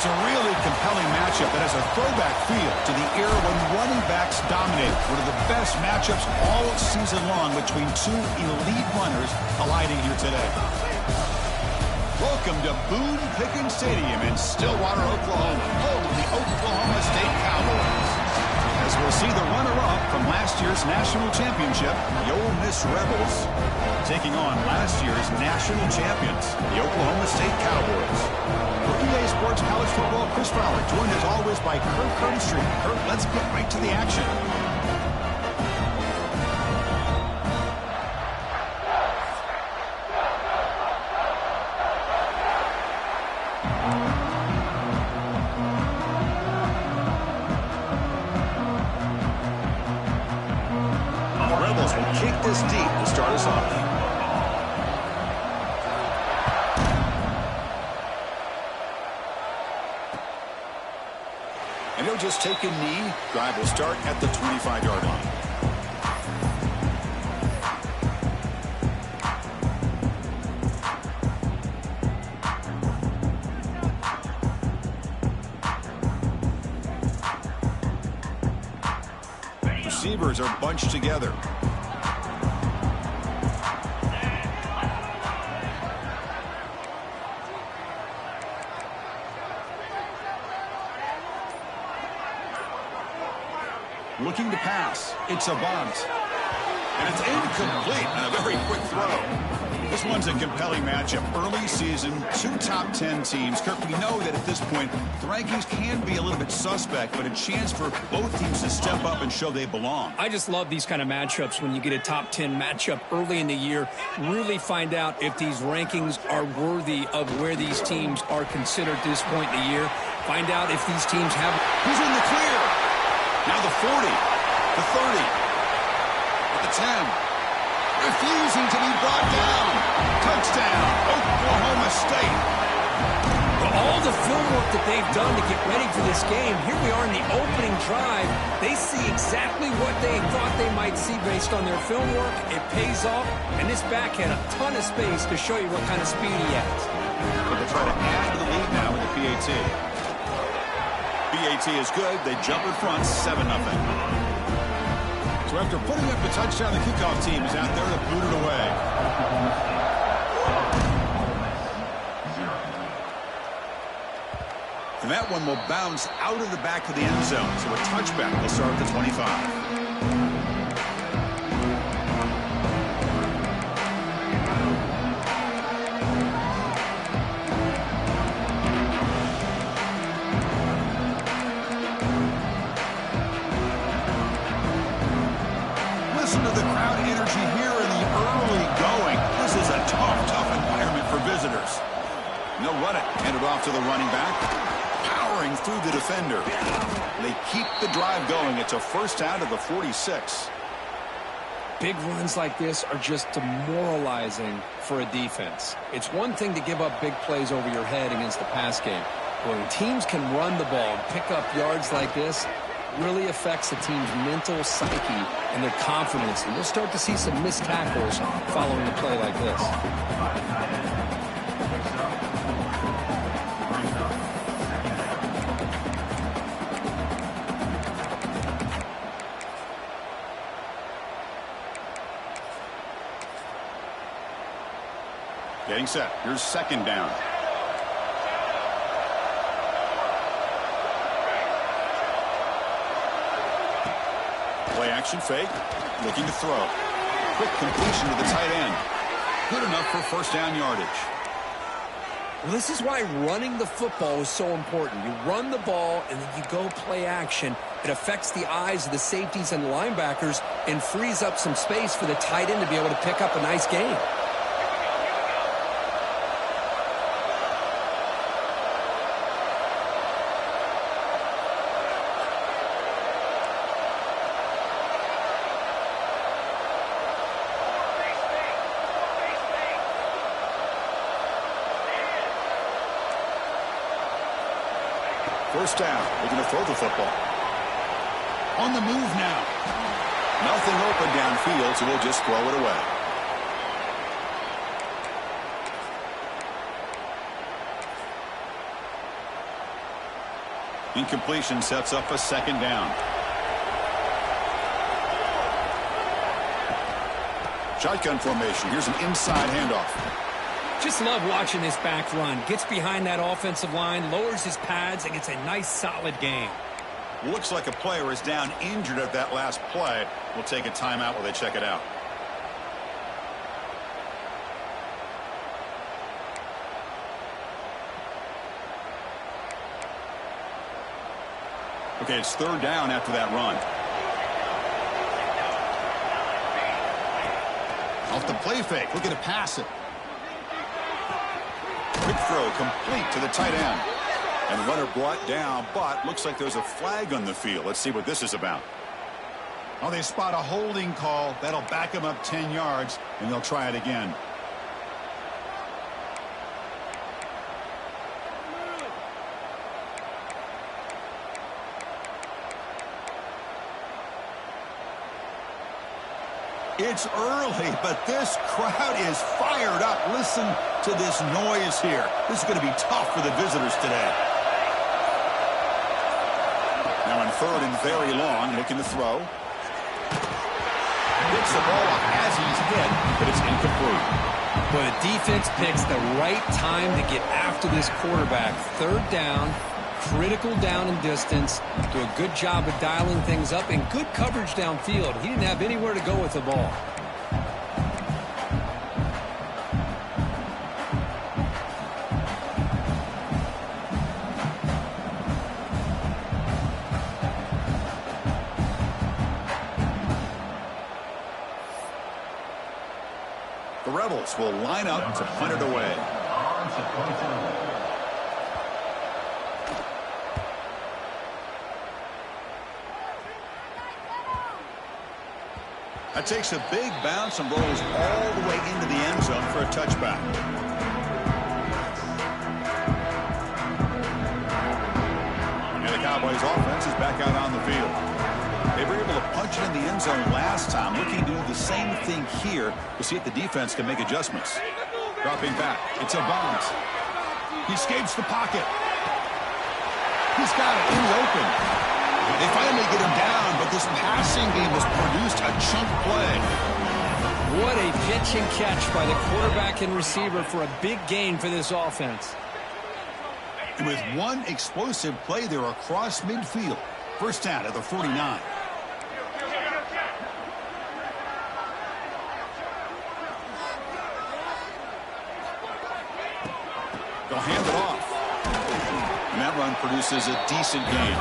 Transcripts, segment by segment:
It's a really compelling matchup that has a throwback feel to the era when running backs dominated. One of the best matchups all season long between two elite runners colliding here today. Welcome to Boone Pickens Stadium in Stillwater, Oklahoma, home of the Oklahoma State Cowboys. As we'll see the runner-up from last year's national championship, the Ole Miss Rebels, taking on last year's national champions, the Oklahoma State Cowboys. For EA Sports College Football, Chris Fowler, joined as always by Kurt Curtis. Kurt, let's get right to the action. The Rebels will kick this deep to start us off. And he'll just take a knee. Drive will start at the 25-yard line. Receivers are bunched together. Looking to pass. It's a bunt. And it's incomplete on a very quick throw. This one's a compelling matchup. Early season, two top 10 teams. Kirk, we know that at this point, the rankings can be a little bit suspect, but a chance for both teams to step up and show they belong. I just love these kind of matchups when you get a top 10 matchup early in the year. Really find out if these rankings are worthy of where these teams are considered at this point in the year. Find out if these teams have... Who's in the clear? Now the 40, the 30, at the 10. Refusing to be brought down. Touchdown, Oklahoma State. For all the film work that they've done to get ready for this game, here we are in the opening drive. They see exactly what they thought they might see based on their film work. It pays off, and this back had a ton of space to show you what kind of speed he has. But they try to add to the lead now with the PAT. PAT is good. They jump in front, 7-0. So after putting up the touchdown, the kickoff team is out there to boot it away. And that one will bounce out of the back of the end zone. So a touchback will start at the 25. Listen to the crowd energy here in the early going. This is a tough environment for visitors. And they'll run it. Hand it off to the running back. Powering through the defender. They keep the drive going. It's a first down to the 46. Big runs like this are just demoralizing for a defense. It's one thing to give up big plays over your head against the pass game. But when teams can run the ball and pick up yards like this, really affects the team's mental psyche and their confidence. And we'll start to see some missed tackles following a play like this. Getting set. Here's second down. Play action fake. Looking to throw. Quick completion to the tight end. Good enough for first down yardage. Well, this is why running the football is so important. You run the ball and then you go play action. It affects the eyes of the safeties and the linebackers and frees up some space for the tight end to be able to pick up a nice gain. First down. They're going to throw the football. On the move now. Nothing open downfield, so we'll just throw it away. Incompletion sets up a second down. Shotgun formation. Here's an inside handoff. Just love watching this back run. Gets behind that offensive line, lowers his pads, and gets a nice solid gain. Looks like a player is down injured at that last play. We'll take a timeout while they check it out. Okay, it's third down after that run. Off the play fake, looking to pass it. Quick throw, complete to the tight end. And runner brought down, but looks like there's a flag on the field. Let's see what this is about. Oh, they spot a holding call. That'll back them up 10 yards, and they'll try it again. It's early, but this crowd is fired up. Listen to this noise here. This is going to be tough for the visitors today. Now on third and very long, looking to throw. Gets the ball off as he's hit, but it's incomplete. But the defense picks the right time to get after this quarterback. Third down, critical down and distance. Do a good job of dialing things up and good coverage downfield. He didn't have anywhere to go with the ball. The Rebels will line up to punt it away. That takes a big bounce and rolls all the way into the end zone for a touchback. And the Cowboys offense is back out on the field. They were able to punch it in the end zone last time, looking to do the same thing here to see if the defense can make adjustments. Dropping back, it's a bounce. He escapes the pocket. He's got it in the open. They finally get him down, but this passing game has produced a chunk play. What a pitch and catch by the quarterback and receiver for a big gain for this offense. And with one explosive play there across midfield. First down at the 49. They'll hand it off. And that run produces a decent gain.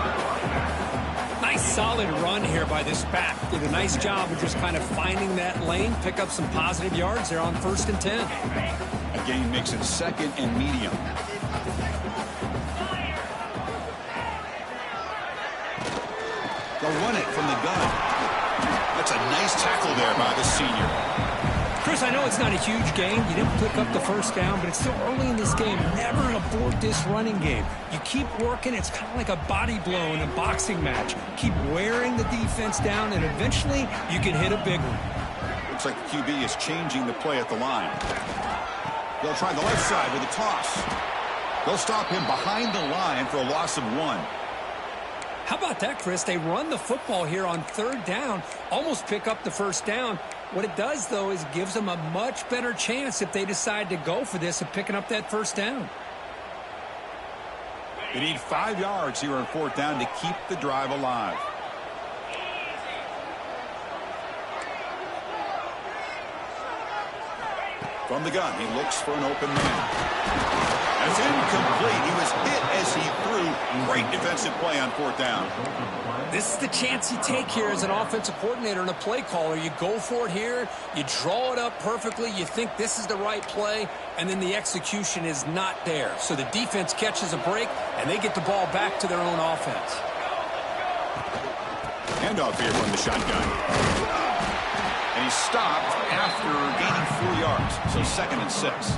Nice solid run here by this back. Did a nice job of just kind of finding that lane, pick up some positive yards there on 1st and 10. A gain makes it second and medium. They'll run it from the gun. That's a nice tackle there by the senior. Chris, I know it's not a huge game. You didn't pick up the first down, but it's still early in this game. Never abort this running game. You keep working. It's kind of like a body blow in a boxing match. Keep wearing the defense down, and eventually you can hit a big one. Looks like the QB is changing the play at the line. They'll try the left side with a toss. They'll stop him behind the line for a loss of 1. How about that, Chris? They run the football here on 3rd down, almost pick up the first down. What it does, though, is gives them a much better chance if they decide to go for this of picking up that first down. They need 5 yards here on 4th down to keep the drive alive. From the gun, he looks for an open man. That's incomplete. He was hit as he threw. Great defensive play on 4th down. This is the chance you take here as an offensive coordinator and a play caller. You go for it here. You draw it up perfectly. You think this is the right play, and then the execution is not there. So the defense catches a break, and they get the ball back to their own offense. Handoff here from the shotgun. And he stopped after gaining 4 yards. So 2nd and 6.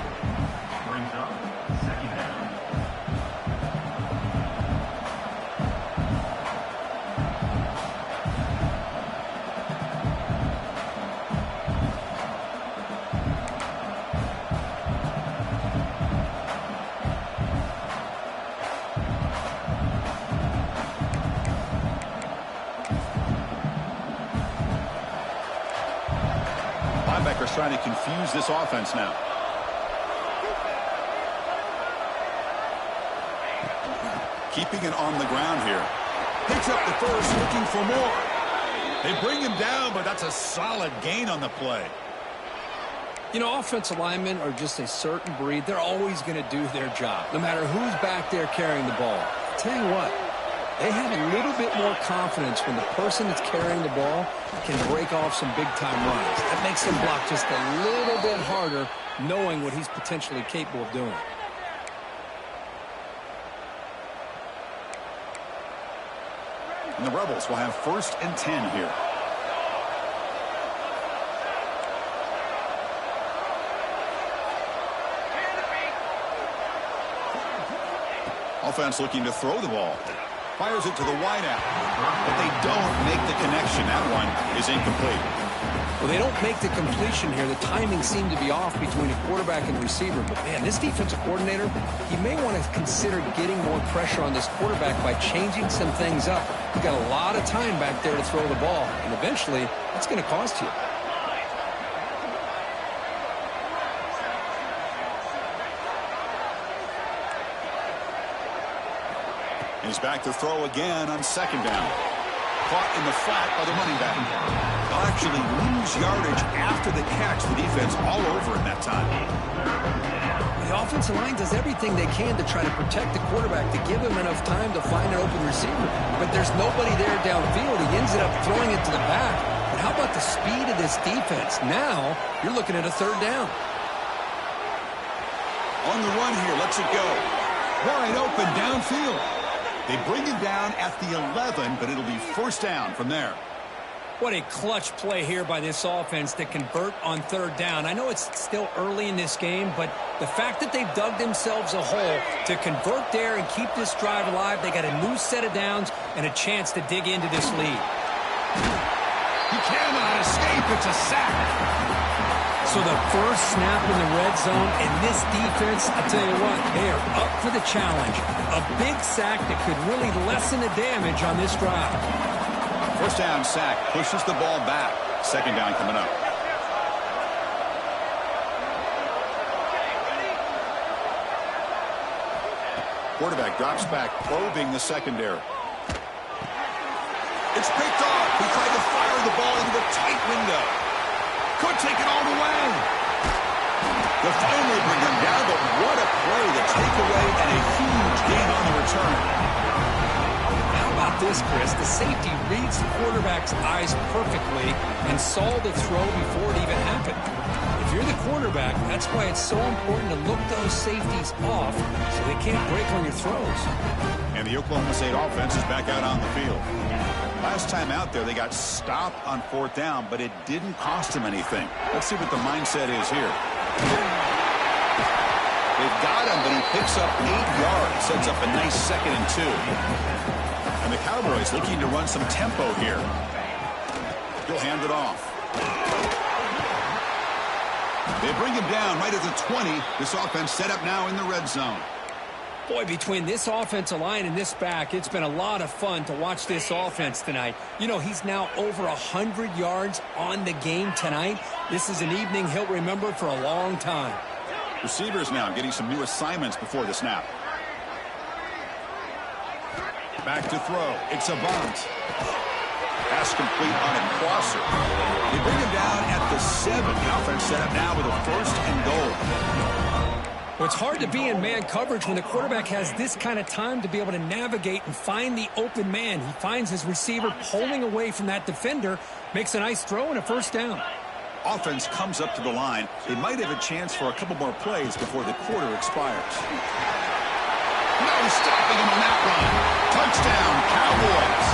Linebacker's trying to confuse this offense now. Keeping it on the ground here. Picks up the first, looking for more. They bring him down, but that's a solid gain on the play. You know, offensive linemen are just a certain breed. They're always going to do their job, no matter who's back there carrying the ball. I'll tell you what, they have a little bit more confidence when the person that's carrying the ball can break off some big-time runs. That makes them block just a little bit harder, knowing what he's potentially capable of doing. And the Rebels will have 1st and 10 here. Offense looking to throw the ball. Fires it to the wideout. But they don't make the connection. That one is incomplete. Well, they don't make the completion here. The timing seemed to be off between a quarterback and receiver. But, man, this defensive coordinator, he may want to consider getting more pressure on this quarterback by changing some things up. You've got a lot of time back there to throw the ball, and eventually that's going to cost you. He's back to throw again on 2nd down. Caught in the flat by the running back. They'll actually lose yardage after the catch. The defense all over in that time. The offensive line does everything they can to try to protect the quarterback, to give him enough time to find an open receiver. But there's nobody there downfield. He ends up throwing it to the back. But how about the speed of this defense? Now you're looking at a 3rd down. On the run here, lets it go. Wide open downfield. They bring him down at the 11, but it'll be 1st down from there. What a clutch play here by this offense to convert on 3rd down. I know it's still early in this game, but the fact that they've dug themselves a hole to convert there and keep this drive alive, they got a new set of downs and a chance to dig into this lead. He cannot escape. It's a sack. So the first snap in the red zone, and this defense, I tell you what, they are up for the challenge. A big sack that could really lessen the damage on this drive. 1st down sack, pushes the ball back. 2nd down coming up. Quarterback drops back, probing the secondary. It's picked off. He tried to fire the ball into a tight window. Could take it all the way. They'll finally bring him down, but what a play. The takeaway and a huge gain on the return. How about this, Chris? The safety reads the quarterback's eyes perfectly and saw the throw before it even happened. If you're the quarterback, that's why it's so important to look those safeties off so they can't break on your throws. And the Oklahoma State offense is back out on the field. Last time out there, they got stopped on 4th down, but it didn't cost them anything. Let's see what the mindset is here. They've got him, but he picks up 8 yards, sets up a nice 2nd and 2. And the Cowboys looking to run some tempo here. He'll hand it off. They bring him down right at the 20. This offense set up now in the red zone. Boy, between this offensive line and this back, it's been a lot of fun to watch this offense tonight. You know, he's now over 100 yards on the game tonight. This is an evening he'll remember for a long time. Receivers now getting some new assignments before the snap. Back to throw. It's a bunt. Pass complete on a crosser. They bring him down at the 7. The offense set up now with a 1st and goal. Well, it's hard to be in man coverage when the quarterback has this kind of time to be able to navigate and find the open man. He finds his receiver pulling away from that defender, makes a nice throw and a 1st down. Offense comes up to the line. They might have a chance for a couple more plays before the quarter expires. No stopping him on that run. Touchdown, Cowboys.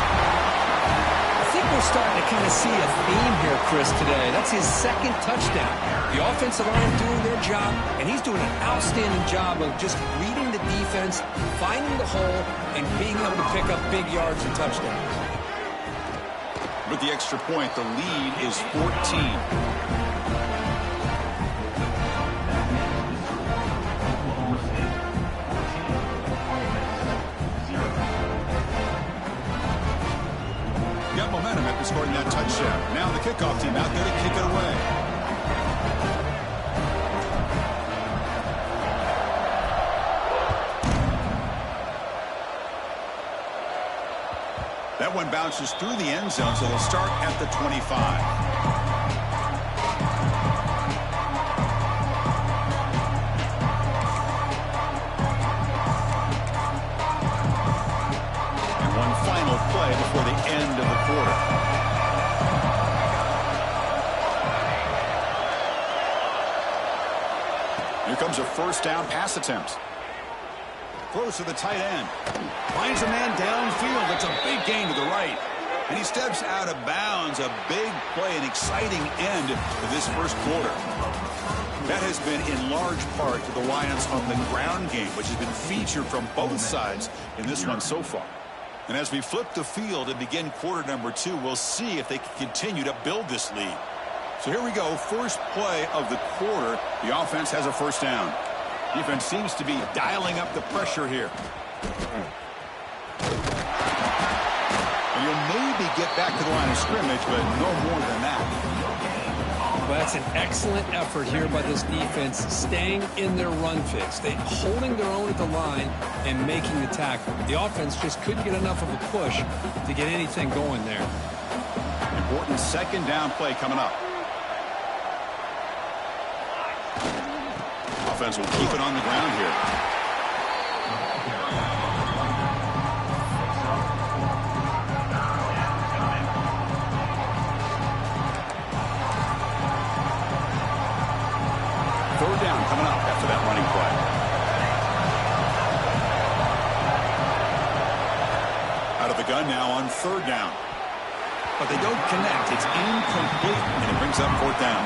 I think we're starting to kind of see a theme here, Chris, today. That's his 2nd touchdown. The offensive line doing their job, and he's doing an outstanding job of just reading the defense, finding the hole, and being able to pick up big yards and touchdowns. With the extra point, the lead is 14. Got momentum after scoring that touchdown. Now the kickoff team out there to kick it away. one bounces through the end zone, so they'll start at the 25. Play before the end of the quarter. Here comes a first down pass attempt. Throws to the tight end. Finds a man downfield. It's a big gain to the right. And he steps out of bounds. A big play, an exciting end to this first quarter. That has been in large part to the reliance on the ground game, which has been featured from both sides in this one so far. And as we flip the field and begin quarter number 2, we'll see if they can continue to build this lead. So here we go, first play of the quarter. The offense has a first down. Defense seems to be dialing up the pressure here. And you'll maybe get back to the line of scrimmage, but no more than that. Well, that's an excellent effort here by this defense, staying in their run fix. They holding their own at the line and making the tackle. The offense just couldn't get enough of a push to get anything going there. Important second down play coming up. Offense will keep it on the ground here. Third down coming up after that running play. Out of the gun now on third down. But they don't connect. It's incomplete, and it brings up fourth down.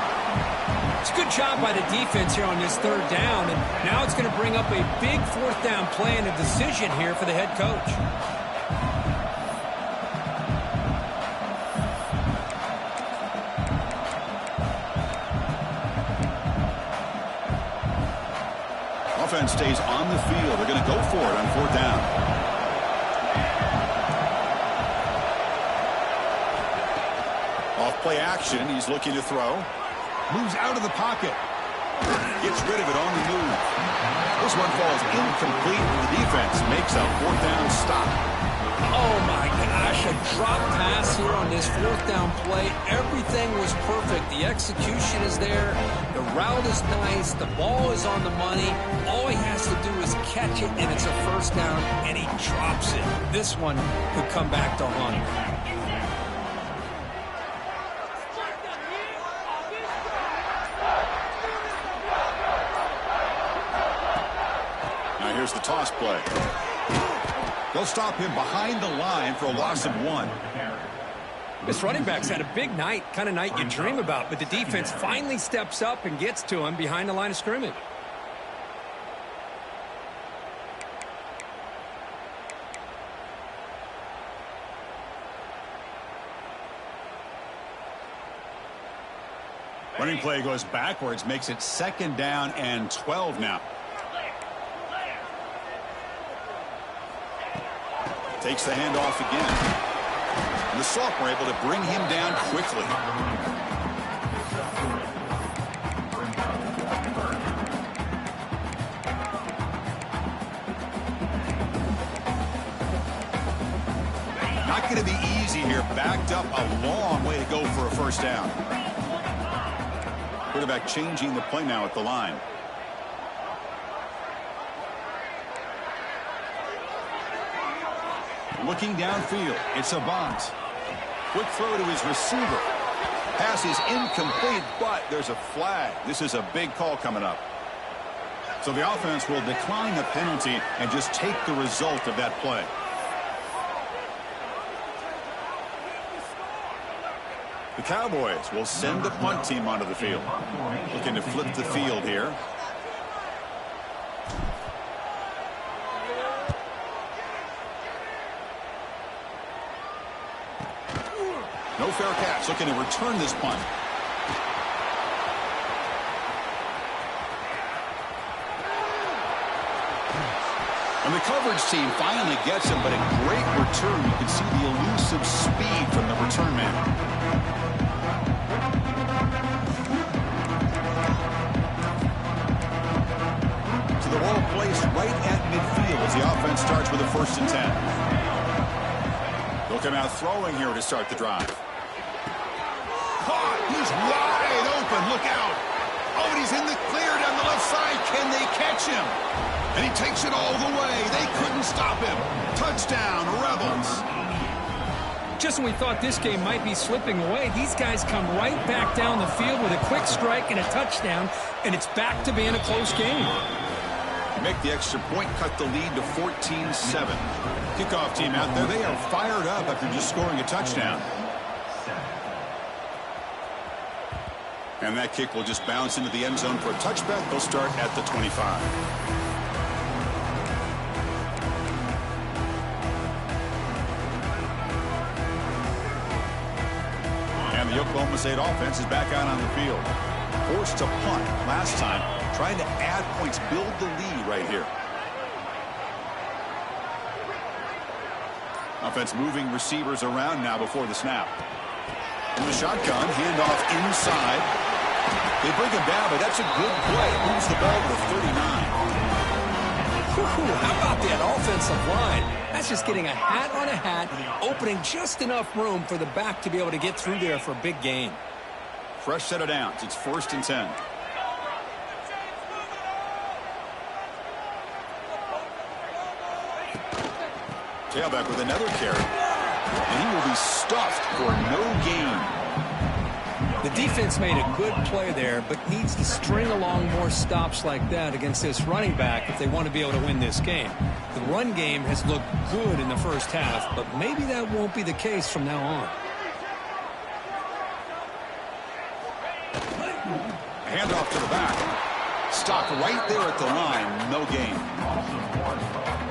It's a good job by the defense here on this third down, and now it's going to bring up a big fourth down play and a decision here for the head coach. Offense stays on the field. They're going to go for it on fourth down. Off play action. He's looking to throw. Moves out of the pocket. Gets rid of it on the move. This one falls incomplete. The defense makes a fourth down stop. Oh, my gosh, a drop pass here on this fourth down play. Everything was perfect. The execution is there. The route is nice. The ball is on the money. All he has to do is catch it, and it's a first down, and he drops it. This one could come back to haunt. Now here's the toss play. They'll stop him behind the line for a loss of 1. This running back's had a big night, kind of night you dream about, but the defense finally steps up and gets to him behind the line of scrimmage. Running play goes backwards, makes it second down and 12 now. Takes the handoff again. And the sophomore able to bring him down quickly. Not going to be easy here. Backed up a long way to go for a first down. Quarterback changing the play now at the line. Looking downfield, it's Avant. Quick throw to his receiver. Pass is incomplete, but there's a flag. This is a big call coming up. So the offense will decline the penalty and just take the result of that play. The Cowboys will send the punt team onto the field. Looking to flip the field here. No fair catch. Looking to return this punt. And the coverage team finally gets him, but a great return. You can see the elusive speed from the return man. So the ball placed right at midfield as the offense starts with a 1st and 10. They'll He'll come out throwing here to start the drive. Caught. He's wide open. Look out. Oh, and he's in the clear down the left side. Can they catch him? And he takes it all the way. They couldn't stop him. Touchdown, Rebels. Just when we thought this game might be slipping away, these guys come right back down the field with a quick strike and a touchdown, and it's back to being a close game. Make the extra point, cut the lead to 14-7. Kickoff team out there, they are fired up after just scoring a touchdown. And that kick will just bounce into the end zone for a touchback. They'll start at the 25. And the Oklahoma State offense is back out on the field. Forced to punt last time, trying to add points, build the lead right here. Offense moving receivers around now before the snap. In the shotgun, handoff inside. They bring him down, but that's a good play. Moves the ball to the 39. How about that offensive line? That's just getting a hat on a hat, opening just enough room for the back to be able to get through there for a big gain. Fresh set of downs. It's 1st and 10. Tailback with another carry. And he will be stuffed for no gain. The defense made a good play there, but needs to string along more stops like that against this running back if they want to be able to win this game. The run game has looked good in the first half, but maybe that won't be the case from now on. Handoff to the back. Stopped right there at the line. No gain.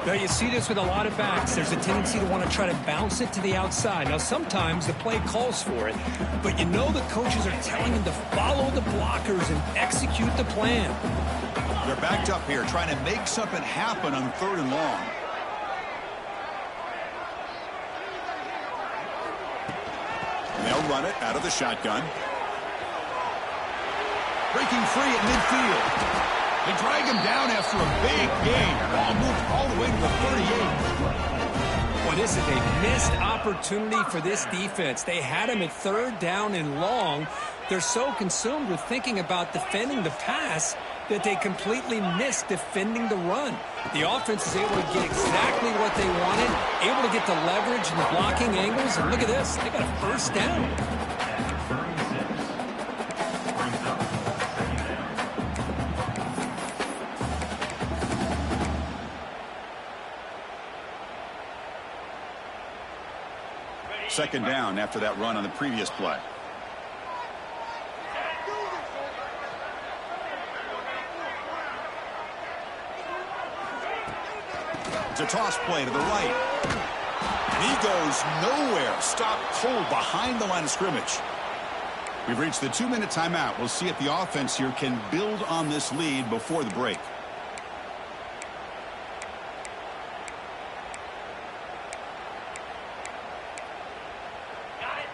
Now you see this with a lot of backs. There's a tendency to want to try to bounce it to the outside. Now sometimes the play calls for it, but you know the coaches are telling them to follow the blockers and execute the plan. They're backed up here trying to make something happen on 3rd and long. And they'll run it out of the shotgun. Breaking free at midfield. They drag him down after a big gain. Ball moved all the way to the 38. Well, this is a missed opportunity for this defense. They had him at 3rd down and long. They're so consumed with thinking about defending the pass that they completely missed defending the run. The offense is able to get exactly what they wanted, able to get the leverage and the blocking angles. And look at this. They got a 1st down. Second down after that run on the previous play. It's a toss play to the right. And he goes nowhere. Stopped cold behind the line of scrimmage. We've reached the 2-minute timeout. We'll see if the offense here can build on this lead before the break.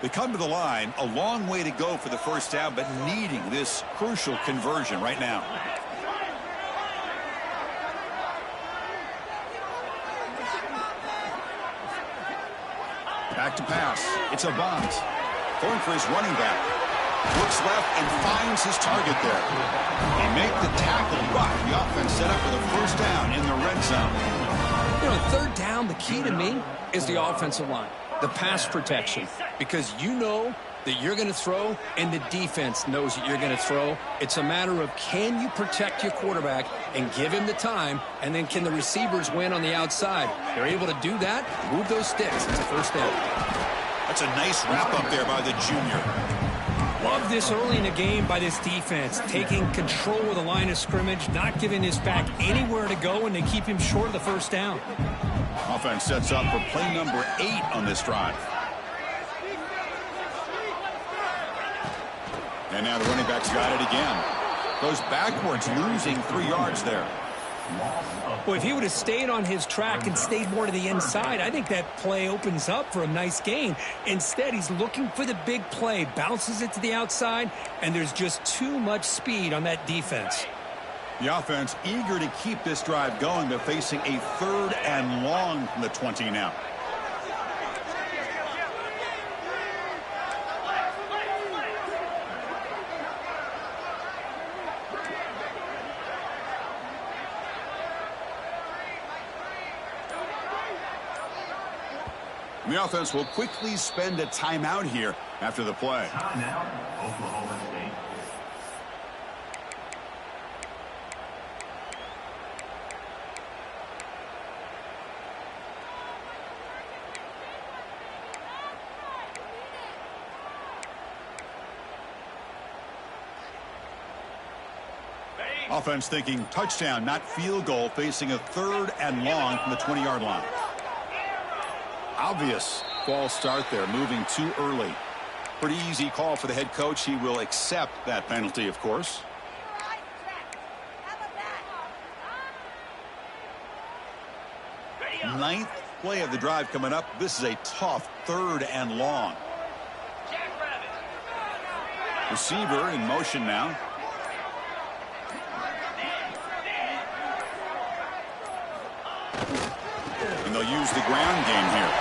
They come to the line, a long way to go for the 1st down, but needing this crucial conversion right now. Back to pass. It's a bunt. Going for his running back. Looks left and finds his target there. They make the tackle, but the offense set up for the 1st down in the red zone. You know, 3rd down, the key to me is the offensive line. The pass protection, because you know that you're going to throw and the defense knows that you're going to throw. It's a matter of can you protect your quarterback and give him the time, and then can the receivers win on the outside? They're able to do that, move those sticks. It's a 1st down. That's a nice wrap up there by the junior. Love this early in the game by this defense, taking control of the line of scrimmage, not giving his back anywhere to go, and they keep him short of the 1st down. Offense sets up for play number 8 on this drive. And now the running back's got it again. Goes backwards, losing 3 yards there. Well, if he would have stayed on his track and stayed more to the inside, I think that play opens up for a nice gain. Instead, he's looking for the big play, bounces it to the outside, and there's just too much speed on that defense. The offense eager to keep this drive going, but facing a 3rd and long from the 20 now. And the offense will quickly spend a timeout here after the play. Timeout, Oklahoma State. Offense thinking touchdown, not field goal, facing a 3rd and long from the 20-yard line. Obvious false start there, moving too early. Pretty easy call for the head coach. He will accept that penalty, of course. 9th play of the drive coming up. This is a tough 3rd and long. Receiver in motion now. And they'll use the ground game here.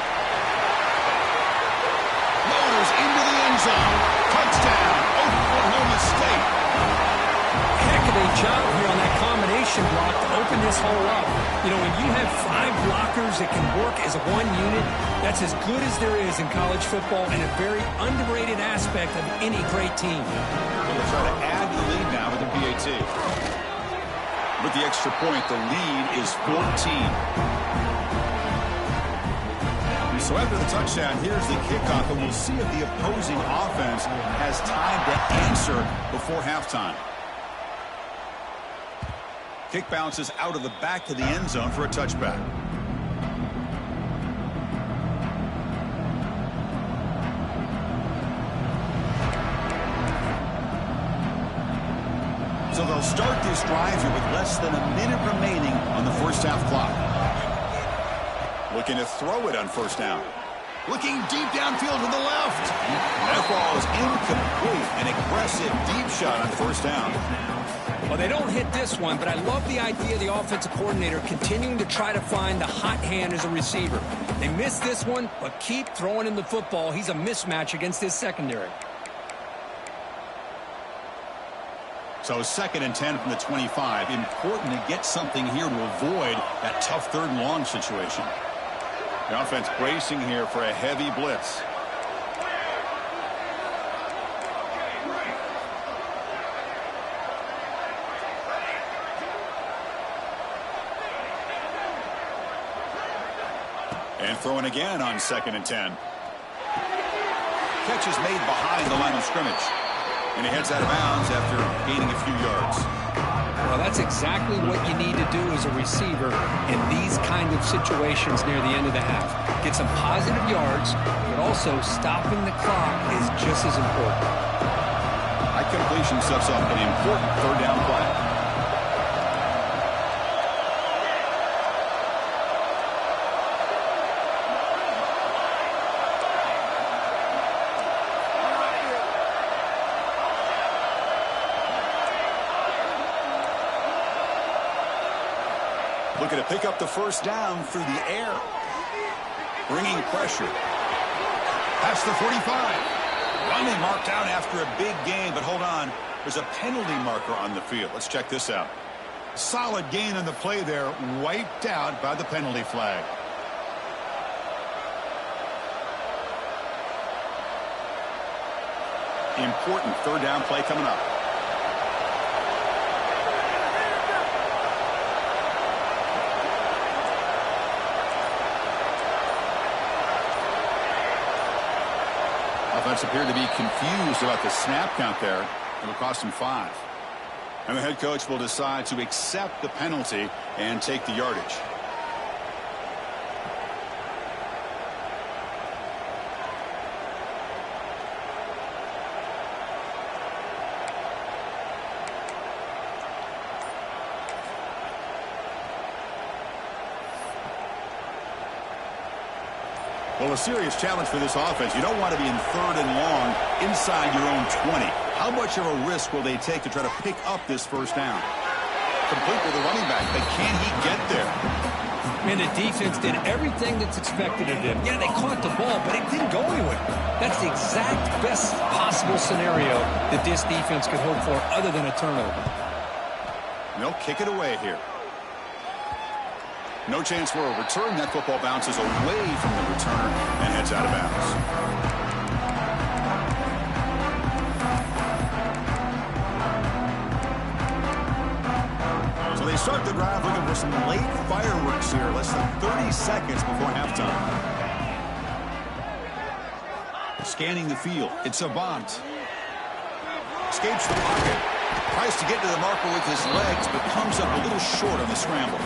Motors into the end zone. Touchdown, Oklahoma State. Heck of a job here on that combination block to open this hole up. You know, when you have 5 blockers that can work as one unit, that's as good as there is in college football and a very underrated aspect of any great team. They'll try to add to the lead now with the PAT. With the extra point, the lead is 14. So after the touchdown, here's the kickoff, and we'll see if the opposing offense has time to answer before halftime. Kick bounces out of the back of the end zone for a touchback. So they'll start this drive here with less than a minute remaining on the first half clock. Looking to throw it on first down. Looking deep downfield to the left. That ball is incomplete. An aggressive deep shot on first down. Well, they don't hit this one, but I love the idea of the offensive coordinator continuing to try to find the hot hand as a receiver. They missed this one, but keep throwing him the football. He's a mismatch against his secondary. So 2nd and 10 from the 25. Important to get something here to avoid that tough 3rd and long situation. The offense bracing here for a heavy blitz. And throwing again on 2nd and 10. Catch is made behind the line of scrimmage. And he heads out of bounds after gaining a few yards. Well, that's exactly what you need to do as a receiver in these kind of situations near the end of the half. Get some positive yards, but also stopping the clock is just as important. High completion sets up an important 3rd down play. Looking to pick up the first down through the air. Bringing pressure. Past the 45. Running marked out after a big gain, but hold on. There's a penalty marker on the field. Let's check this out. Solid gain on the play there. Wiped out by the penalty flag. Important 3rd down play coming up. Offense appeared to be confused about the snap count there. It'll cost him 5. And the head coach will decide to accept the penalty and take the yardage. Well, a serious challenge for this offense. You don't want to be in 3rd and long inside your own 20. How much of a risk will they take to try to pick up this first down? Complete with the running back, but can he get there? Man, the defense did everything that's expected of them. Yeah, they caught the ball, but it didn't go anywhere. That's the exact best possible scenario that this defense could hope for other than a turnover. And they'll kick it away here. No chance for a return. That football bounces away from the returner and heads out of bounds. So they start the drive looking for some late fireworks here. Less than 30 seconds before halftime. Scanning the field. It's Avant. Escapes the pocket. Tries to get to the marker with his legs, but comes up a little short on the scramble.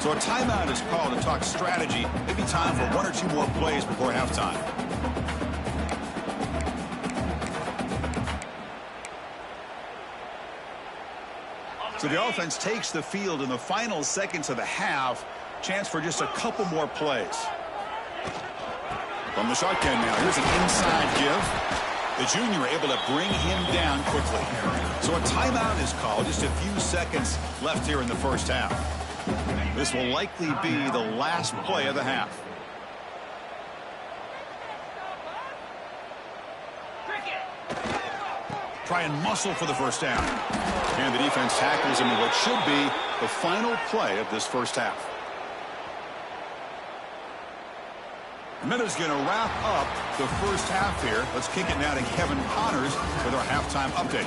So a timeout is called to talk strategy. Maybe time for one or two more plays before halftime. So the offense takes the field in the final seconds of the half. Chance for just a couple more plays. From the shotgun now, here's an inside give. The junior able to bring him down quickly. So a timeout is called. Just a few seconds left here in the first half. This will likely be the last play of the half. Try and muscle for the first down. And the defense tackles him in what should be the final play of this first half. And that is going to wrap up the first half here. Let's kick it now to Kevin Connors with our halftime update.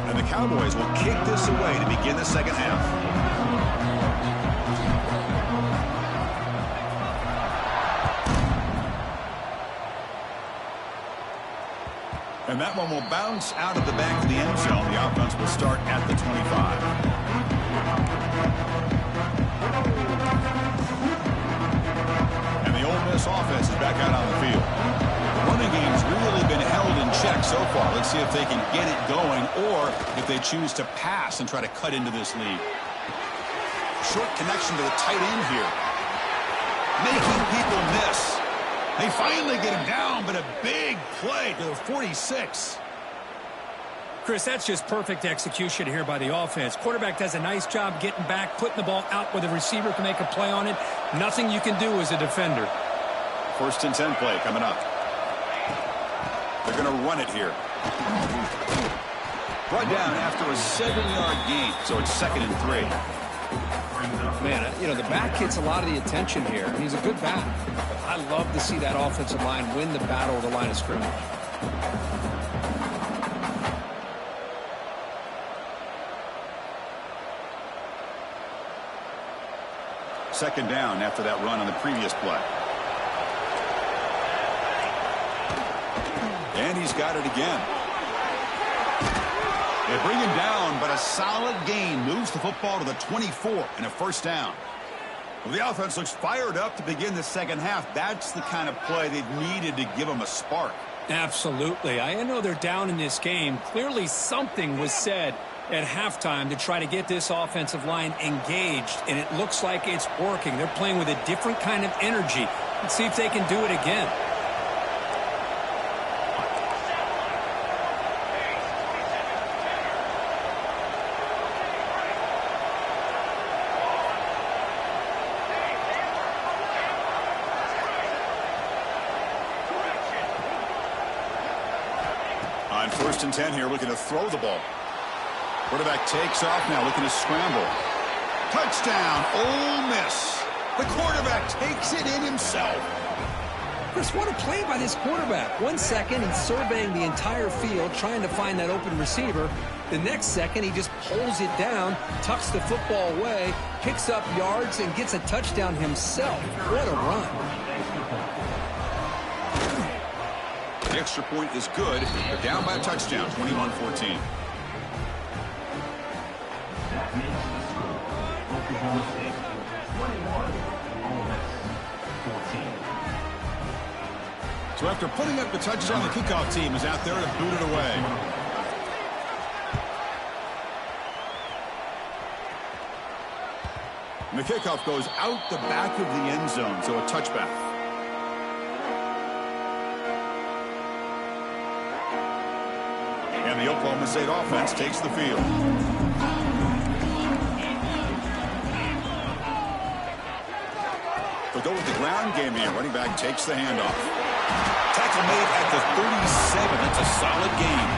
And the Cowboys will kick this away to begin the second half. And that one will bounce out of the back of the end zone. The offense will start at the 25. And the Ole Miss offense is back out on the field. The running game's really been held in check so far. Let's see if they can get it going or if they choose to pass and try to cut into this lead. Short connection to the tight end here. Making people miss. They finally get him down, but a big play to the 46. Chris, that's just perfect execution here by the offense. Quarterback does a nice job getting back, putting the ball out where the receiver can make a play on it. Nothing you can do as a defender. First and 10 play coming up. They're going to run it here. Brought down after a 7-yard gain, so it's 2nd and 3. Man, you know, the back gets a lot of the attention here. He's a good back. I love to see that offensive line win the battle of the line of scrimmage. Second down after that run on the previous play. And he's got it again. They bring him down, but a solid gain moves the football to the 24 and a first down. Well, the offense looks fired up to begin the second half. That's the kind of play they've needed to give them a spark. Absolutely. I know they're down in this game. Clearly something was said at halftime to try to get this offensive line engaged, and it looks like it's working. They're playing with a different kind of energy. Let's see if they can do it again. On 1st and 10 here, looking to throw the ball. Quarterback takes off now, looking to scramble. Touchdown, Ole Miss. The quarterback takes it in himself. Chris, what a play by this quarterback. 1 second, he's surveying the entire field, trying to find that open receiver. The next second, he just pulls it down, tucks the football away, picks up yards, and gets a touchdown himself. What a run. The extra point is good. They're down by a touchdown, 21-14. So after putting up the touchdown, the kickoff team is out there to boot it away. And the kickoff goes out the back of the end zone, so a touchback. And the Oklahoma State offense takes the field. They'll go with the ground game here. Running back takes the handoff. Tackle made at the 37. That's a solid gain.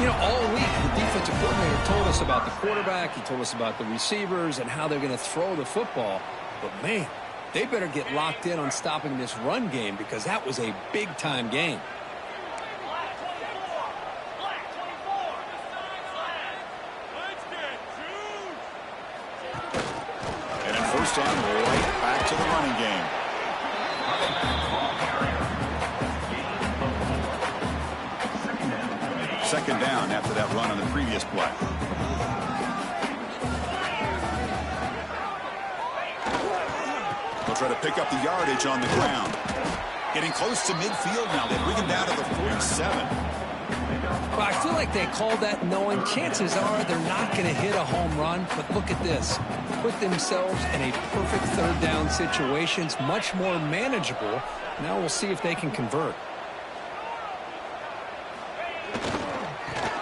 You know, all week, the defensive coordinator told us about the quarterback. He told us about the receivers and how they're going to throw the football. But, man, they better get locked in on stopping this run game because that was a big-time game. And in first down, right back to the running game. Second down after that run on the previous play. They'll try to pick up the yardage on the ground. Getting close to midfield now. They bring him down to the 47. Well, I feel like they called that knowing chances are they're not going to hit a home run. But look at this. Put themselves in a perfect third down situation. It's much more manageable. Now we'll see if they can convert.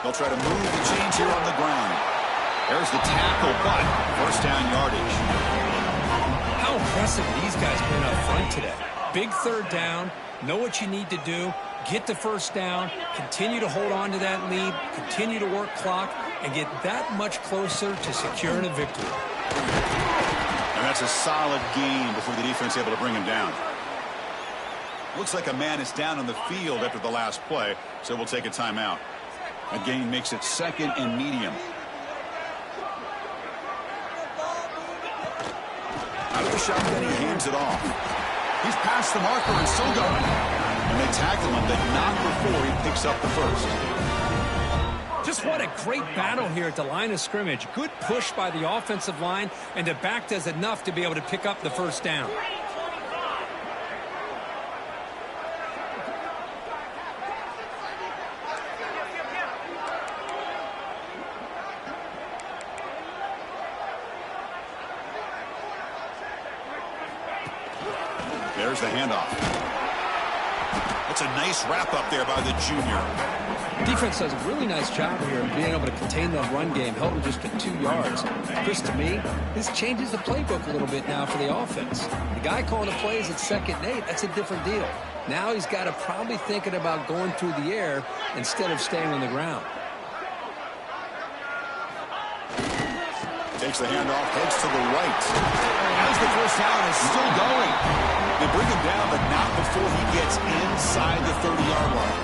They'll try to move the chains here on the ground. There's the tackle, but first down yardage. How impressive these guys been up front today. Big third down. Know what you need to do. Get the first down. Continue to hold on to that lead. Continue to work clock. And get that much closer to securing a victory. And that's a solid gain before the defense is able to bring him down. Looks like a man is down on the field after the last play, so we'll take a timeout. A gain makes it second and medium. Out of the shotgun, he hands it off. He's past the marker and still going. And they tackle him, but not before he picks up the first. Just what a great battle here at the line of scrimmage. Good push by the offensive line, and the back does enough to be able to pick up the first down. There's the handoff. That's a nice wrap up there by the junior. Defense does a really nice job here of being able to contain that run game, help them just get 2 yards. Chris, to me, this changes the playbook a little bit now for the offense. The guy calling the plays at 2nd and 8, that's a different deal. Now he's got to probably thinking about going through the air instead of staying on the ground. Takes the handoff, heads to the right. As the first down is still going. They bring him down, but not before he gets inside the 30-yard line.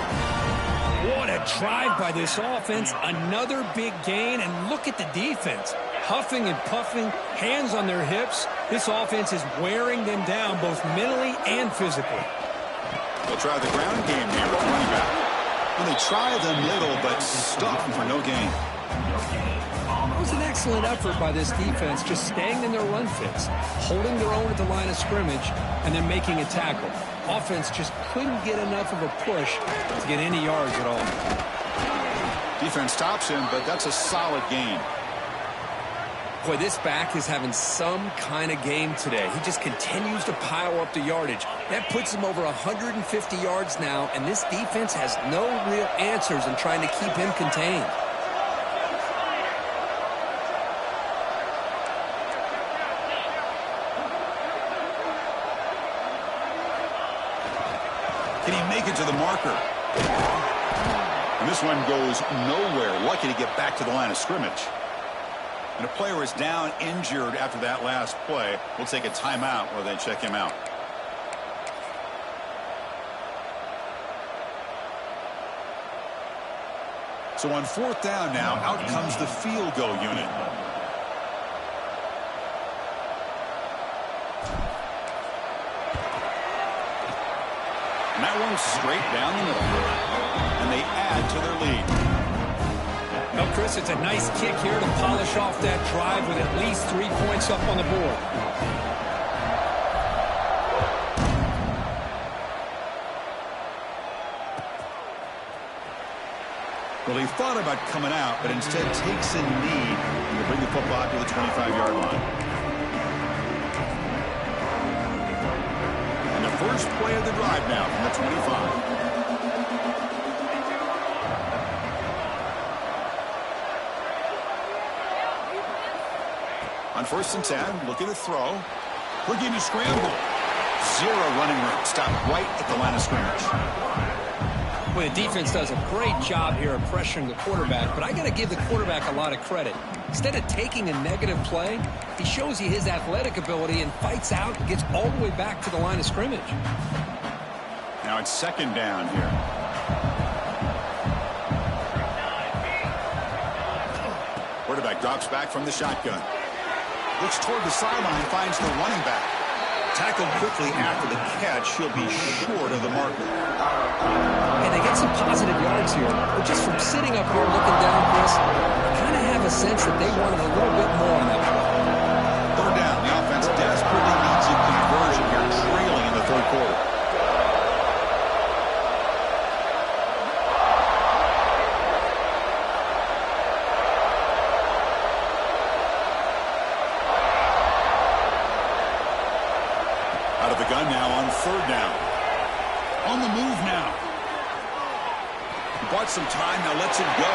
What a drive by this offense. Another big gain, and look at the defense. Huffing and puffing, hands on their hips. This offense is wearing them down both mentally and physically. They'll try the ground game here with running back. And they try the middle, but stuck for no gain. It was an excellent effort by this defense, just staying in their run fits, holding their own at the line of scrimmage, and then making a tackle. Offense just couldn't get enough of a push to get any yards at all. Defense stops him, but that's a solid gain. Boy, this back is having some kind of game today. He just continues to pile up the yardage. That puts him over 150 yards now, and this defense has no real answers in trying to keep him contained. Can he make it to the marker? And this one goes nowhere. Lucky to get back to the line of scrimmage. And a player is down injured after that last play. We'll take a timeout while they check him out. So on 4th down now, out comes the field goal unit. And that one's straight down the middle. And they add to their lead. Well, Chris, it's a nice kick here to polish off that drive with at least 3 points up on the board. Well, he thought about coming out, but instead takes a knee to bring the football to the 25-yard line. And the first play of the drive now from the 25. On 1st and 10, looking to throw. Looking to scramble. Zero running room. Stopped right at the line of scrimmage. Well, the defense does a great job here of pressuring the quarterback, but I got to give the quarterback a lot of credit. Instead of taking a negative play, he shows you his athletic ability and fights out and gets all the way back to the line of scrimmage. Now it's second down here. Quarterback drops back from the shotgun. Looks toward the sideline, finds the running back. Tackled quickly after the catch. He'll be short of the marker. And they get some positive yards here, but just from sitting up here looking down, Chris, I kind of have a sense that they wanted a little bit more on that play. Third down. The offense desperately needs a conversion here, trailing in the third quarter. Out of the gun now on third down. On the move now. He bought some time, now lets it go.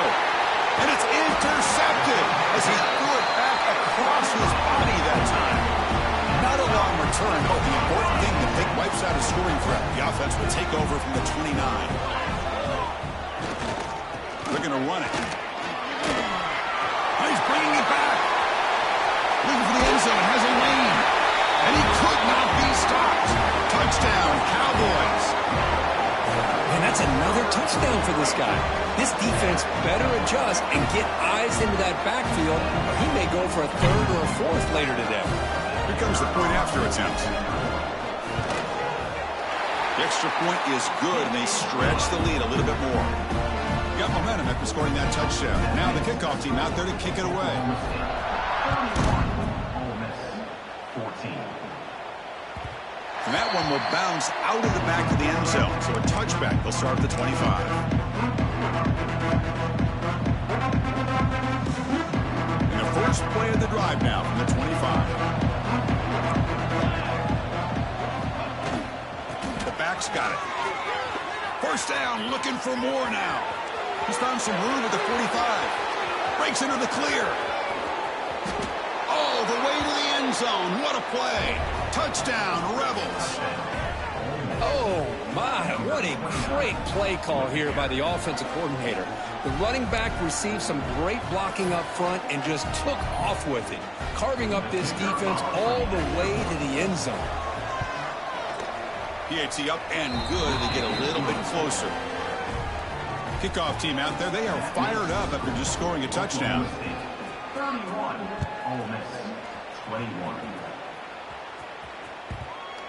And it's intercepted as he threw it back across his body that time. Not a long return, but the important thing, the pick wipes out a scoring threat. The offense will take over from the 29. They're going to run it. Oh, he's bringing it back. Looking for the end zone, has a lane. And he could not be stopped. Touchdown, Cowboys. And that's another touchdown for this guy. This defense better adjust and get eyes into that backfield, or he may go for a third or a fourth later today. Here comes the point after attempt. The extra point is good, and they stretch the lead a little bit more. Got momentum after scoring that touchdown. Now the kickoff team out there to kick it away. Ole Miss 14. And that one will bounce out of the back of the end zone. So a touchback. They'll start at the 25. And the first play of the drive now from the 25. The back's got it. First down, looking for more now. He's found some room at the 45. Breaks into the clear. Oh, the way to the end zone. What a play. Touchdown, Rebels. Oh, my, what a great play call here by the offensive coordinator. The running back received some great blocking up front and just took off with it, carving up this defense all the way to the end zone. PAT up and good to get a little bit closer. Kickoff team out there, they are fired up after just scoring a touchdown. 31. Ole Miss 21.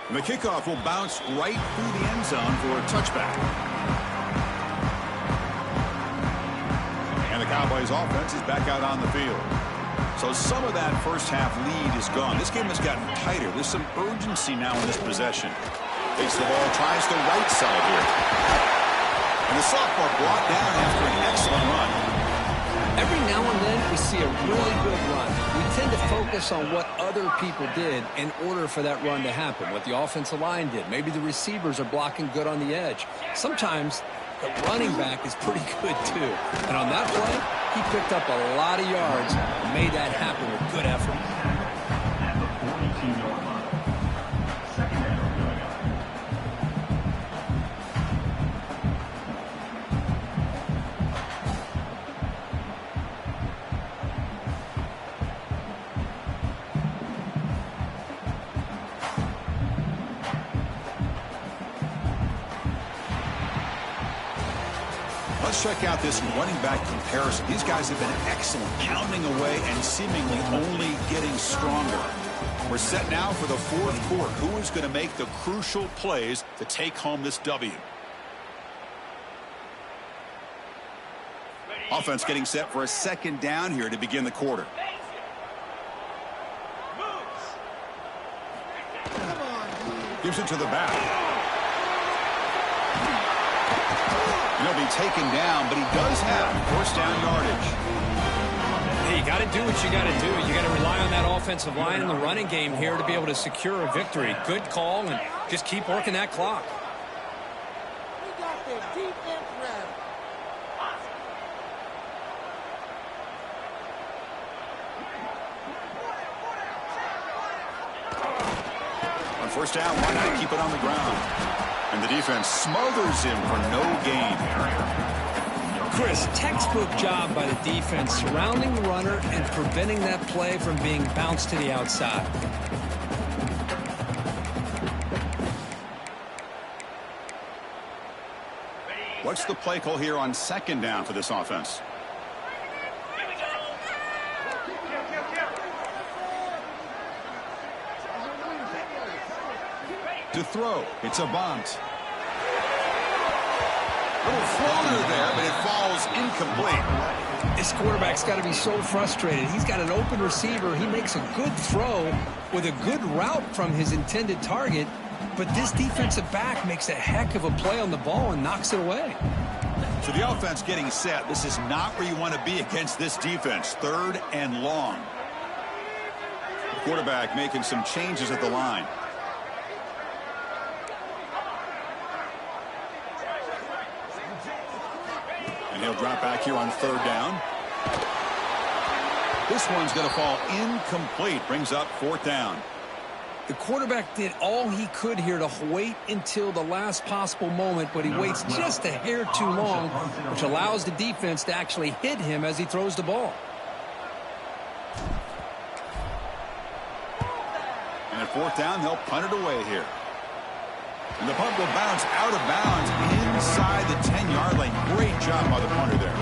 And the kickoff will bounce right through the end zone for a touchback. And the Cowboys offense is back out on the field. So some of that first half lead is gone. This game has gotten tighter. There's some urgency now in this possession. Takes the ball, tries the right side here. And the sophomore brought down after an excellent run. Every now and then we see a really good run. We tend to focus on what other people did in order for that run to happen, what the offensive line did. Maybe the receivers are blocking good on the edge. Sometimes the running back is pretty good too. And on that play, he picked up a lot of yards and made that happen with good effort. At the 42-yard line. Second down. Let's check out this running back comparison. These guys have been excellent, pounding away and seemingly only getting stronger. We're set now for the fourth quarter. Who is going to make the crucial plays to take home this W? Offense getting set for a second down here to begin the quarter. Gives it to the back. He'll be taken down, but he does have first down yardage. Hey, you got to do what you got to do. You got to rely on that offensive line in the running game here to be able to secure a victory. Good call, and just keep working that clock. We got the defense ready. On first down, why not keep it on the ground? And the defense smothers him for no gain. Chris, textbook job by the defense surrounding the runner and preventing that play from being bounced to the outside. What's the play call here on second down for this offense? To throw, it's a bunt. Little floater there, but it falls incomplete. This quarterback's got to be so frustrated. He's got an open receiver. He makes a good throw with a good route from his intended target, but this defensive back makes a heck of a play on the ball and knocks it away. So the offense getting set. This is not where you want to be against this defense. Third and long. The quarterback making some changes at the line. And he'll drop back here on third down. This one's going to fall incomplete. Brings up fourth down. The quarterback did all he could here to wait until the last possible moment, but he waits just a hair too long, which allows the defense to actually hit him as he throws the ball. And at fourth down, they'll punt it away here. And the punt will bounce out of bounds inside the 10-yard line. Great job by the punter there.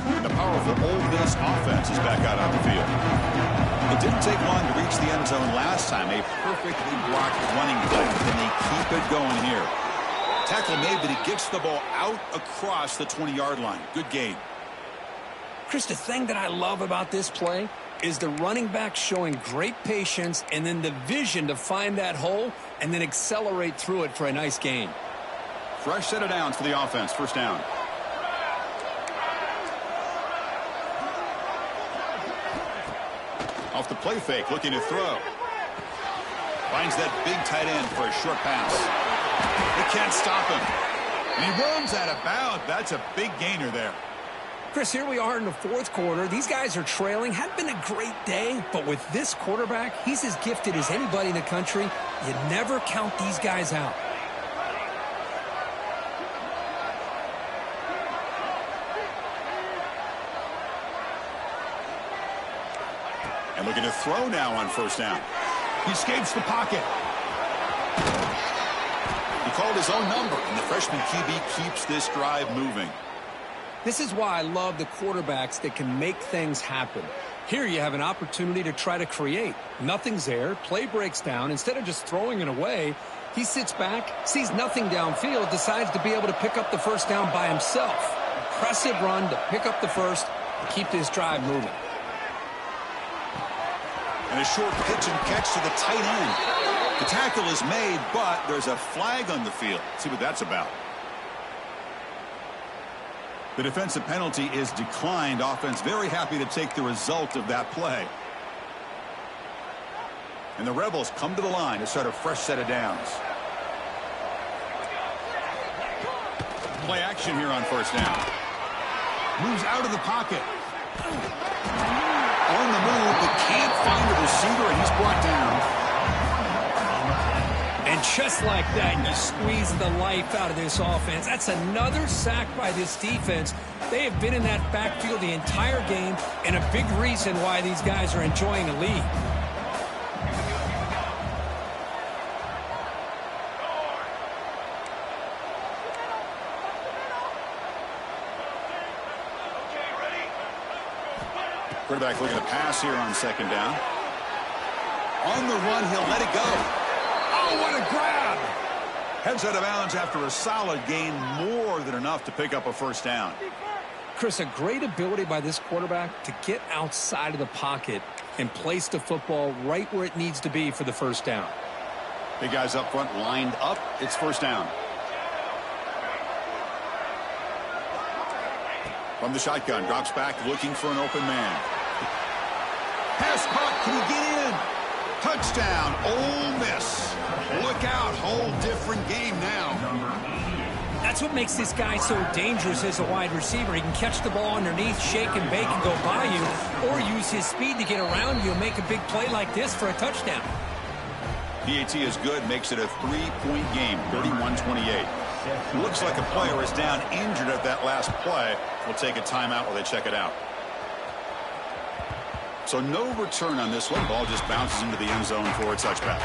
And the powerful Ole Miss offense is back out on the field. It didn't take long to reach the end zone last time. A perfectly blocked running play. And they keep it going here. Tackle made, but he gets the ball out across the 20-yard line. Good gain. Chris, the thing that I love about this play is the running back showing great patience and then the vision to find that hole and then accelerate through it for a nice gain. Fresh set of downs for the offense. First down. Off the play fake, looking to throw. Finds that big tight end for a short pass. They can't stop him. And he runs out of bounds. That's a big gainer there. Chris, here we are in the fourth quarter. These guys are trailing. Had been a great day, but with this quarterback, he's as gifted as anybody in the country. You never count these guys out. And looking to throw now on first down. He escapes the pocket. He called his own number, and the freshman QB keeps this drive moving. This is why I love the quarterbacks that can make things happen. Here you have an opportunity to try to create. Nothing's there. Play breaks down. Instead of just throwing it away, he sits back, sees nothing downfield, decides to be able to pick up the first down by himself. Impressive run to pick up the first and keep this drive moving. And a short pitch and catch to the tight end. The tackle is made, but there's a flag on the field. Let's see what that's about. The defensive penalty is declined. Offense very happy to take the result of that play. And the Rebels come to the line to start a fresh set of downs. Play action here on first down. Moves out of the pocket. On the move, but can't find the receiver, and he's brought down. And just like that, you squeeze the life out of this offense. That's another sack by this defense. They have been in that backfield the entire game, and a big reason why these guys are enjoying a lead. Quarterback looking to pass here on second down. On the run, he'll let it go. Oh, what a grab! Heads out of bounds after a solid gain, more than enough to pick up a first down. Chris, a great ability by this quarterback to get outside of the pocket and place the football right where it needs to be for the first down. Big guys up front lined up. It's first down. From the shotgun, drops back looking for an open man. Pass caught. Can he get in? in. Touchdown, Ole Miss. Look out, whole different game now. That's what makes this guy so dangerous as a wide receiver. He can catch the ball underneath, shake and bake and go by you, or use his speed to get around you and make a big play like this for a touchdown. PAT is good, makes it a 3-point game, 31-28. Looks like a player is down injured at that last play. We'll take a timeout while they check it out. So no return on this one. Ball just bounces into the end zone for a touchback.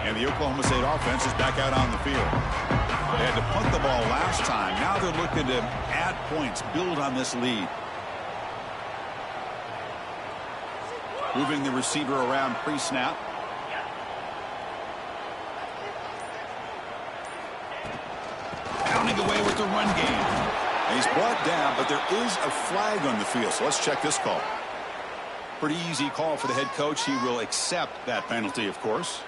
And the Oklahoma State offense is back out on the field. They had to punt the ball last time. Now they're looking to add points, build on this lead. Moving the receiver around pre-snap. Pounding away with the run game. And he's brought down, but there is a flag on the field. So let's check this call. Pretty easy call for the head coach. He will accept that penalty, of course.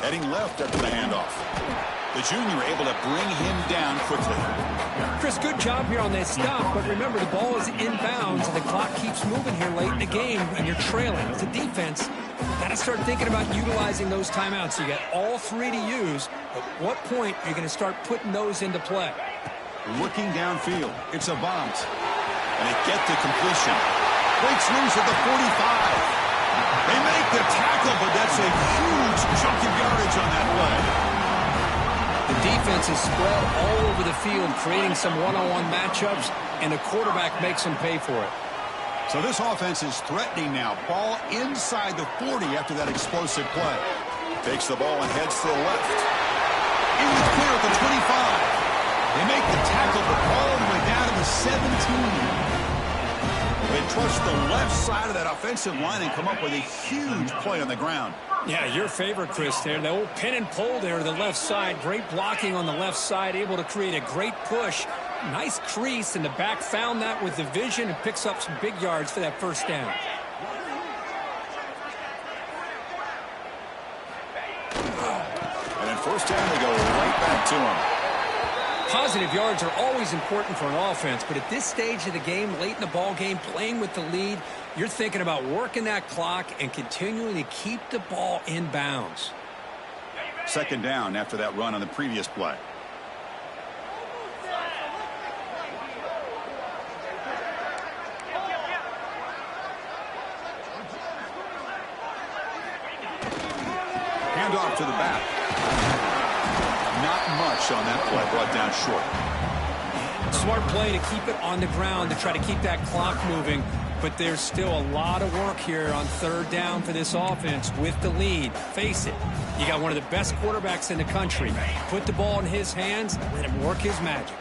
Heading left after the handoff. The junior able to bring him down quickly. Chris, good job here on that stop, but remember the ball is inbounds and the clock keeps moving here late in the game and you're trailing. As a defense, got to start thinking about utilizing those timeouts. You got all three to use. At what point are you going to start putting those into play? Looking downfield. It's a bunt. And they get to completion. Breaks loose at the 45. They make the tackle, but that's a huge chunk of yardage on that play. The defense is spread all over the field, creating some one-on-one matchups, and the quarterback makes them pay for it. So this offense is threatening now. Ball inside the 40 after that explosive play. Takes the ball and heads to the left. In the clear at the 25. They make the tackle, but all the way down to the 17. They trust the left side of that offensive line and come up with a huge play on the ground. Yeah, your favorite, Chris, there. The old pin and pull there to the left side. Great blocking on the left side, able to create a great push. Nice crease, and the back found that with the vision and picks up some big yards for that first down. And then first down, they go right back to him. Positive yards are always important for an offense, but at this stage of the game, late in the ball game, playing with the lead, you're thinking about working that clock and continuing to keep the ball in bounds. Second down after that run on the previous play. Handoff to the back. Not much on that play, brought down short. Smart play to keep it on the ground to try to keep that clock moving, but there's still a lot of work here on third down for this offense with the lead. Face it, you got one of the best quarterbacks in the country. Put the ball in his hands, let him work his magic.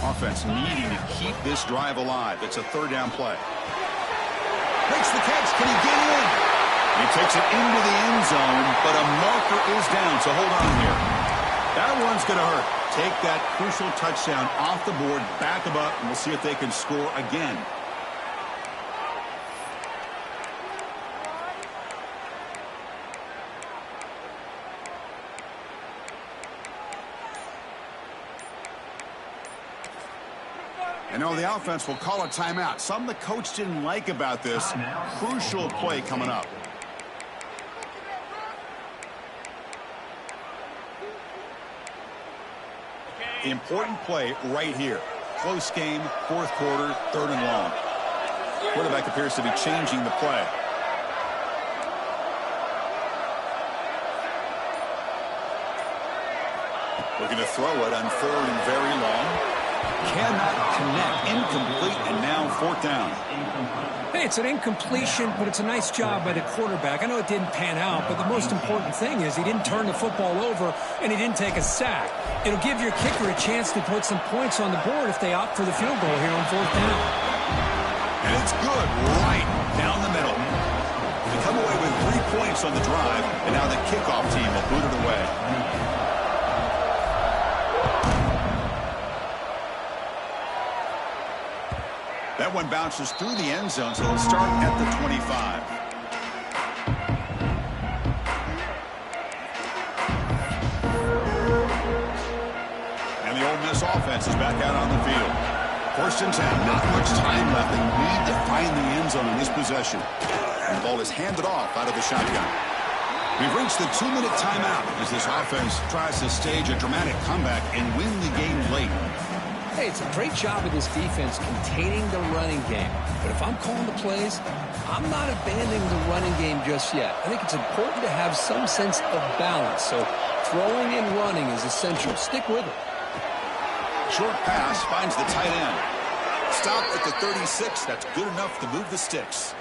Offense needing to keep this drive alive. It's a third down play. Makes the catch. Can he get in? He takes it into the end zone, but a marker is down, so hold on here. That one's going to hurt. Take that crucial touchdown off the board, back them up, and we'll see if they can score again. And now the offense will call a timeout. Something the coach didn't like about this. Crucial play coming up. Important play right here. Close game, fourth quarter, third and long. Quarterback appears to be changing the play. Looking to throw it on third and very long. Cannot connect. Incomplete, and now fourth down. Hey, it's an incompletion, but it's a nice job by the quarterback. I know it didn't pan out, but the most important thing is he didn't turn the football over and he didn't take a sack. It'll give your kicker a chance to put some points on the board if they opt for the field goal here on fourth down. And it's good right down the middle. They come away with 3 points on the drive, and now the kickoff team will boot it away. That one bounces through the end zone, so it'll start at the 25. And the Ole Miss offense is back out on the field. 1st and 10, not much time left. They need to find the end zone in this possession. And the ball is handed off out of the shotgun. We've reached the 2-minute timeout as this offense tries to stage a dramatic comeback and win the game late. Hey, it's a great job of this defense containing the running game. But if I'm calling the plays, I'm not abandoning the running game just yet. I think it's important to have some sense of balance. So throwing and running is essential. Stick with it. Short pass finds the tight end. Stopped at the 36. That's good enough to move the sticks.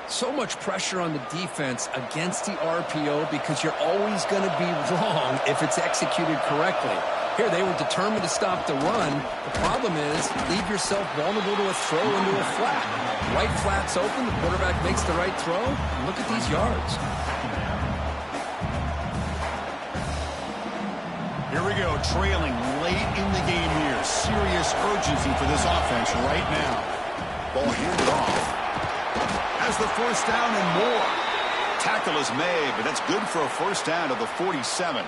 So much pressure on the defense against the RPO because you're always going to be wrong if it's executed correctly. Here, they were determined to stop the run. The problem is, leave yourself vulnerable to a throw into a flat. Right flat's open, the quarterback makes the right throw. Look at these yards. Here we go, trailing late in the game here. Serious urgency for this offense right now. Ball handed off. Has the 1st down and more. Tackle is made, but that's good for a 1st down to the 47.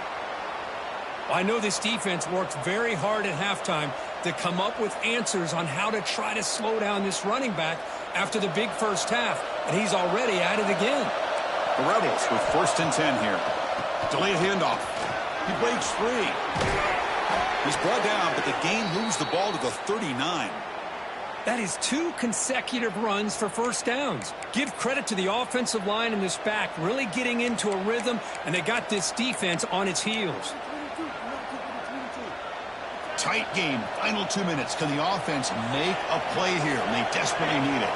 I know this defense worked very hard at halftime to come up with answers on how to try to slow down this running back after the big 1st half, and he's already at it again. The Rebels with 1st and 10 here. Delayed handoff. He breaks free. He's brought down, but the game moves the ball to the 39. That is 2 consecutive runs for 1st downs. Give credit to the offensive line and this back really getting into a rhythm, and they got this defense on its heels. Tight game. Final 2 minutes. Can the offense make a play here? And they desperately need it.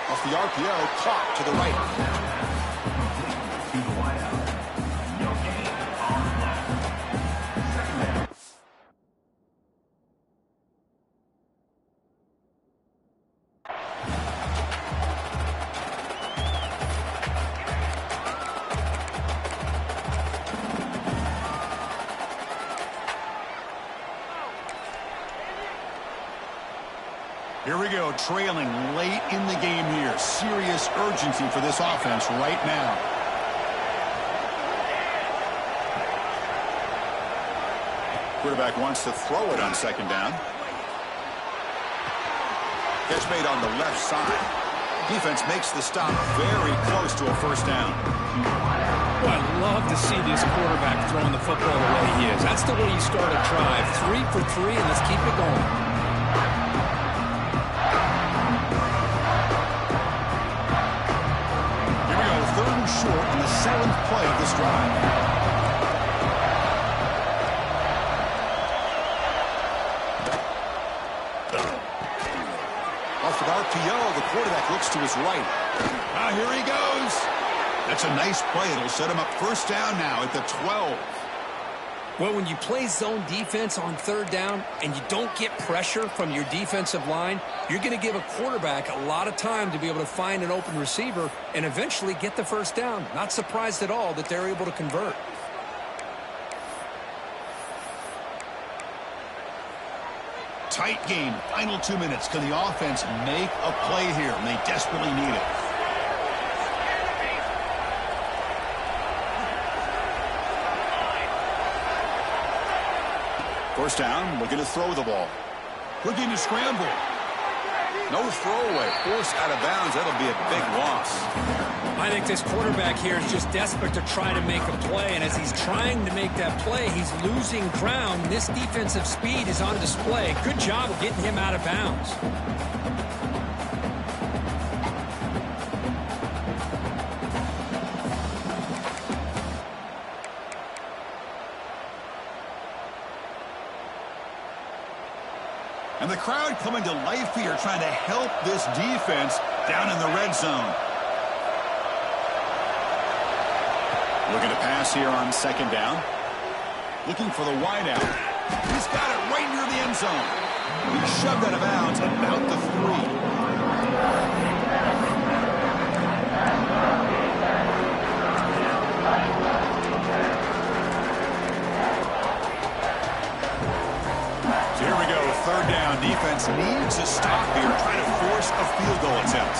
Off the RPO, caught to the right. Here we go, trailing late in the game here. Serious urgency for this offense right now. Quarterback wants to throw it on 2nd down. Catch made on the left side. Defense makes the stop very close to a 1st down. Well, I love to see this quarterback throwing the football the way he is. That's the way you start a drive. 3 for 3, and let's keep it going. Short in the 7th play of this drive. Off an RPO, the quarterback looks to his right. Here he goes. That's a nice play. It'll set him up 1st down now at the 12. Well, when you play zone defense on 3rd down and you don't get pressure from your defensive line, you're going to give a quarterback a lot of time to be able to find an open receiver and eventually get the 1st down. Not surprised at all that they're able to convert. Tight game. Final 2 minutes. Can the offense make a play here? And they desperately need it. First down, looking to throw the ball. Looking to scramble. No throwaway. Forced out of bounds. That'll be a big loss. I think this quarterback here is just desperate to try to make a play, and as he's trying to make that play, he's losing ground. This defensive speed is on display. Good job of getting him out of bounds. And the crowd coming to life here, trying to help this defense down in the red zone. Looking to pass here on second down. Looking for the wide out. He's got it right near the end zone. He shoved out of bounds about the 3. So here we go, third down. Defense needs a stop here, trying to force a field goal attempt.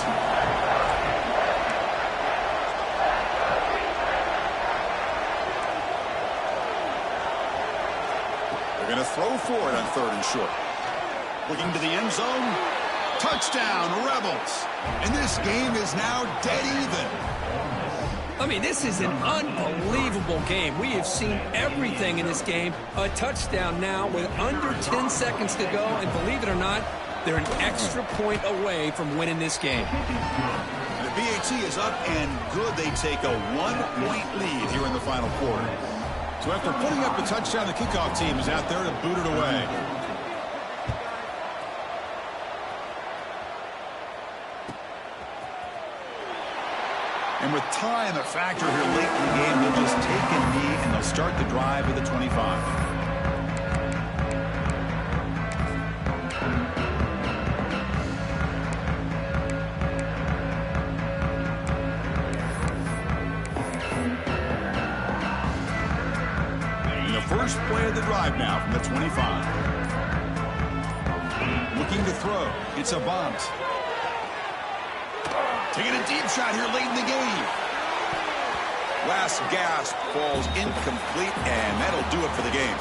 They're going to throw for it on third and short. Looking to the end zone. Touchdown, Rebels. And this game is now dead even. I mean, this is an unbelievable game. We have seen everything in this game. A touchdown now with under 10 seconds to go. And believe it or not, they're an extra point away from winning this game. The BAT is up and good. They take a 1-point lead here in the final quarter. So after putting up a touchdown, the kickoff team is out there to boot it away. And with time a factor here late in the game, they'll just take a knee and they'll start the drive at the 25. And the first play of the drive now from the 25. Looking to throw. It's a bunt. Taking a deep shot here late in the game. Last gasp falls incomplete, and that'll do it for the game.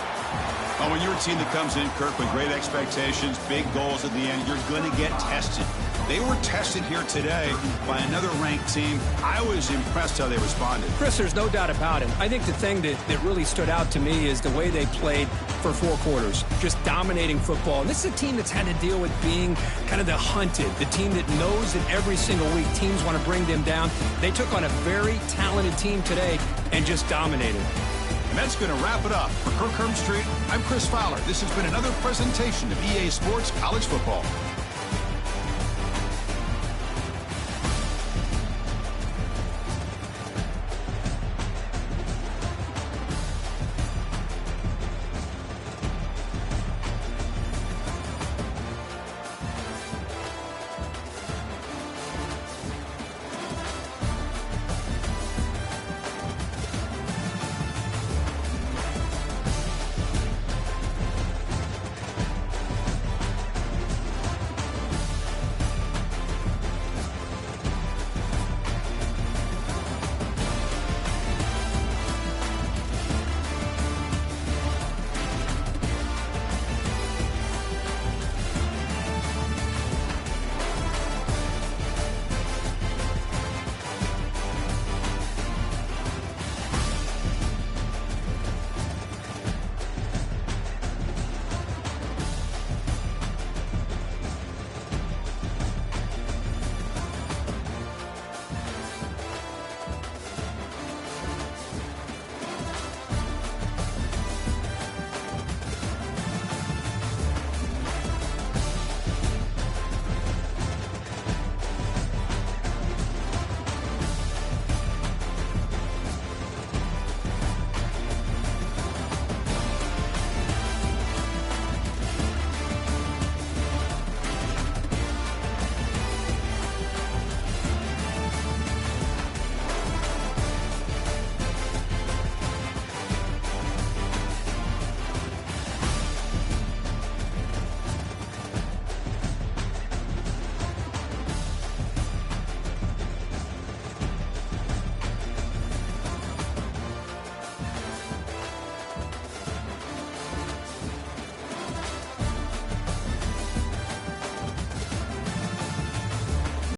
Oh, when you're a team that comes in, Kirk, with great expectations, big goals at the end, you're going to get tested. They were tested here today by another ranked team. I was impressed how they responded. Chris, there's no doubt about it. I think the thing that really stood out to me is the way they played for 4 quarters, just dominating football. And this is a team that's had to deal with being kind of the hunted, the team that knows that every single week teams want to bring them down. They took on a very talented team today and just dominated. And that's going to wrap it up. For Kirk Street, I'm Chris Fowler. This has been another presentation of EA Sports College Football.